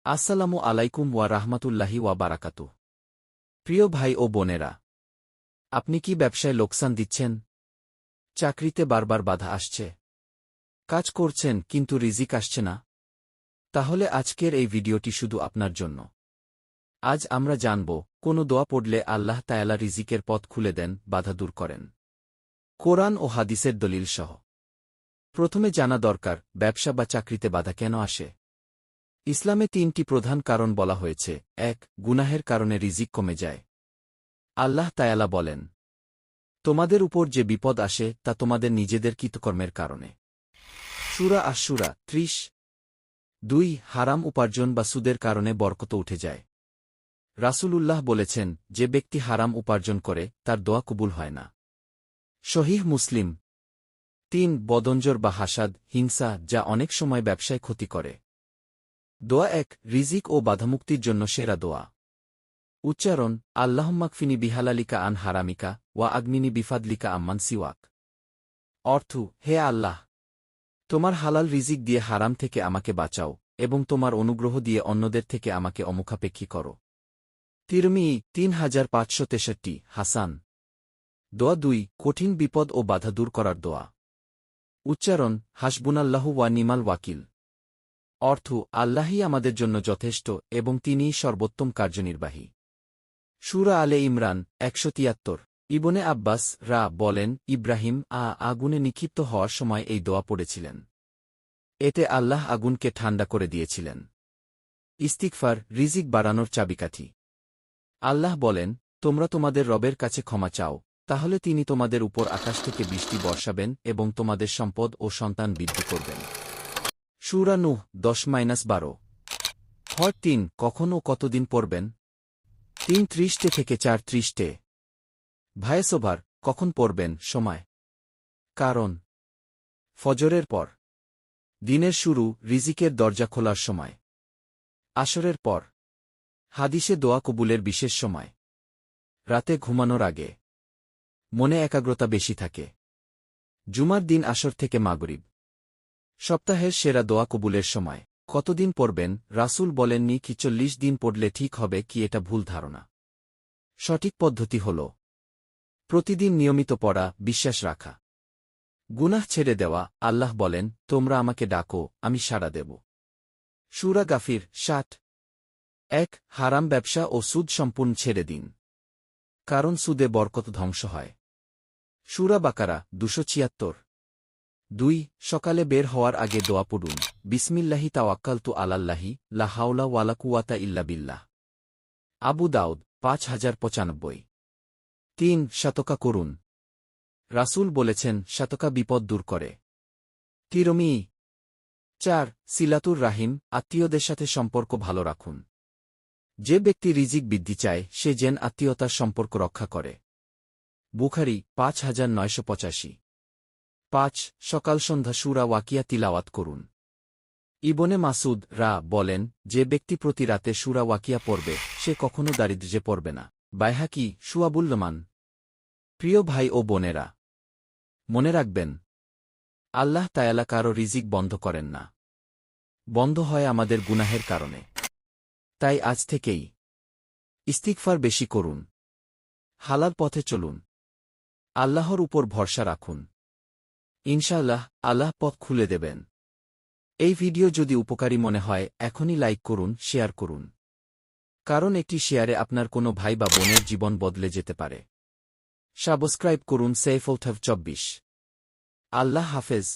আসসালামু আলাইকুম ওয়া রাহমাতুল্লাহি ওয়া বারাকাতুহু। প্রিয় ভাই ও বোনেরা, আপনি কি ব্যবসায় লোকসান দিচ্ছেন? চাকরিতে বারবার বাধা আসছে? কাজ করছেন কিন্তু রিজিক আসছে না? তাহলে আজকের এই ভিডিওটি শুধু আপনার জন্য। আজ আমরা জানব, কোন দোয়া পড়লে আল্লাহ তায়ালা রিজিকের পথ খুলে দেন, বাধা দূর করেন। কোরআন ও হাদিসের দলিল সহ। প্রথমে জানা দরকার, ব্যবসা বা চাকরিতে বাধা কেন আসে। ইসলামে 3টি প্রধান কারণ বলা হয়েছে। 1. গুনাহের কারণে রিজিক কমে যায়। আল্লাহ তায়ালা বলেন, তোমাদের উপর যে বিপদ আসে তা তোমাদের নিজেদের কৃতকর্মের কারণে। সূরা আশ-শূরা 30। 2. হারাম উপার্জন বা সুদের কারণে বরকত উঠে যায়। রাসূলুল্লাহ বলেছেন, যে ব্যক্তি হারাম উপার্জন করে তার দোয়া কবুল হয় না। সহিহ মুসলিম। 3. বদনজর বা হাসাদ, হিংসা, যা অনেক সময় ব্যবসায় ক্ষতি করে। দোয়া 1. রিজিক ও বাধামুক্তির জন্য সেরা দোয়া। উচ্চারণ: আল্লাহুম্মাকফিনি বিহালালিকা আন হারামিকা, ওয়া আগনিনি বিফাদলিকা আম্মান সিওয়াক। অর্থ: হে আল্লাহ, তোমার হালাল রিজিক দিয়ে হারাম থেকে আমাকে বাঁচাও, এবং তোমার অনুগ্রহ দিয়ে অন্যদের থেকে আমাকে অমুখাপেক্ষী করো। তিরমিজি 3563। হাসান। দোয়া 2. কঠিন বিপদ ও বাধা দূর করার দোয়া। উচ্চারণ: হাসবুনাল্লাহু ওয়া নিমাল ওয়াকিল। অর্থ: আল্লাহই আমাদের জন্য যথেষ্ট এবং তিনিই সর্বোত্তম কার্যনির্বাহী। সূরা আলে ইমরান 173। ইবনে আব্বাস বলেন, ইব্রাহিম আগুনে নিক্ষিপ্ত হওয়ার সময় এই দোয়া পড়েছিলেন। এতে আল্লাহ আগুনকে ঠান্ডা করে দিয়েছিলেন। ইস্তিগফার রিজিক বাড়ানোর চাবিকাঠি। আল্লাহ বলেন, তোমরা তোমাদের রবের কাছে ক্ষমা চাও, তাহলে তিনি তোমাদের উপর আকাশ থেকে বৃষ্টি বর্ষাবেন এবং তোমাদের সম্পদ ও সন্তান বৃদ্ধি করবেন। সূরা নূহ 10-12। হর 3। কখন ও কতদিন পড়বেন? 3:30 থেকে 4:30। ভায়েসোভার কখন পড়বেন? সময়। কারণ: ফজরের পর। দিনের শুরু, রিজিকের দরজা খোলার সময়। আসরের পর। হাদিসে দোয়া কবুলের বিশেষ সময়। রাতে ঘুমানোর আগে। মনে একাগ্রতা বেশি থাকে। জুমার দিন আসর থেকে মাগরিব। সপ্তাহের সেরা দোয়া কবুলের সময়। কতদিন পড়বেন? রাসূল বলেননি কি 40 দিন পড়লে ঠিক হবে কি, এটা ভুল ধারণা। সঠিক পদ্ধতি হল প্রতিদিন নিয়মিত পড়া, বিশ্বাস রাখা, গুনাহ ছেড়ে দেওয়া। আল্লাহ বলেন, তোমরা আমাকে ডাকো, আমি সাড়া দেব। সূরা গাফির 60। 1. হারাম ব্যবসা ও সুদ সম্পূর্ণ ছেড়ে দিন, কারণ সুদে বরকত ধ্বংস হয়। সূরা বাকারা 276। 2. সকালে বের হওয়ার আগে দোয়া পড়ুন, বিসমিল্লাহি তাওয়াক্কালতু আলাল্লাহি, লা হাওলা ওয়ালা কুওয়াতা ইল্লা বিল্লাহ। আবু দাউদ 5095। 3. সাতকা করুন। রাসূল বলেছেন, সাতকা বিপদ দূর করে। তিরমিজি। 4. সিলাতুর রাহিম, আত্মীয়দের সাথে সম্পর্ক ভালো রাখুন। যে ব্যক্তি রিজিক বৃদ্ধি চায় সে যেন আত্মীয়তার সম্পর্ক রক্ষা করে। বুখারী 5985। 5. সকাল সন্ধ্যা সূরা ওয়াকিয়া তিলাওয়াত করুন। ইবনে মাসুদ বলেন, যে ব্যক্তি প্রতি রাতে সূরা ওয়াকিয়া পড়বে সে কখনো দারিদ্র্যে পড়বে না। বাইহাকি শুআবুল্লমান। প্রিয় ভাই ও বোনেরা, মনে রাখবেন, আল্লাহ তায়ালা কারো রিজিক বন্ধ করেন না। বন্ধ হয় আমাদের গুনাহের কারণে। তাই আজ থেকেই ইস্তিগফার বেশি করুন, হালাল পথে চলুন, আল্লাহর উপর ভরসা রাখুন। ইনশাআল্লাহ আল্লাহ পথ খুলে দেবেন। এই ভিডিও যদি উপকারী মনে হয় এখনই লাইক করুন, শেয়ার করুন, কারণ একটি শেয়ারে আপনার কোনো ভাই বা বোনের জীবন বদলে যেতে পারে। সাবস্ক্রাইব করুন সৈয়ফুল 24। আল্লাহ হাফেজ।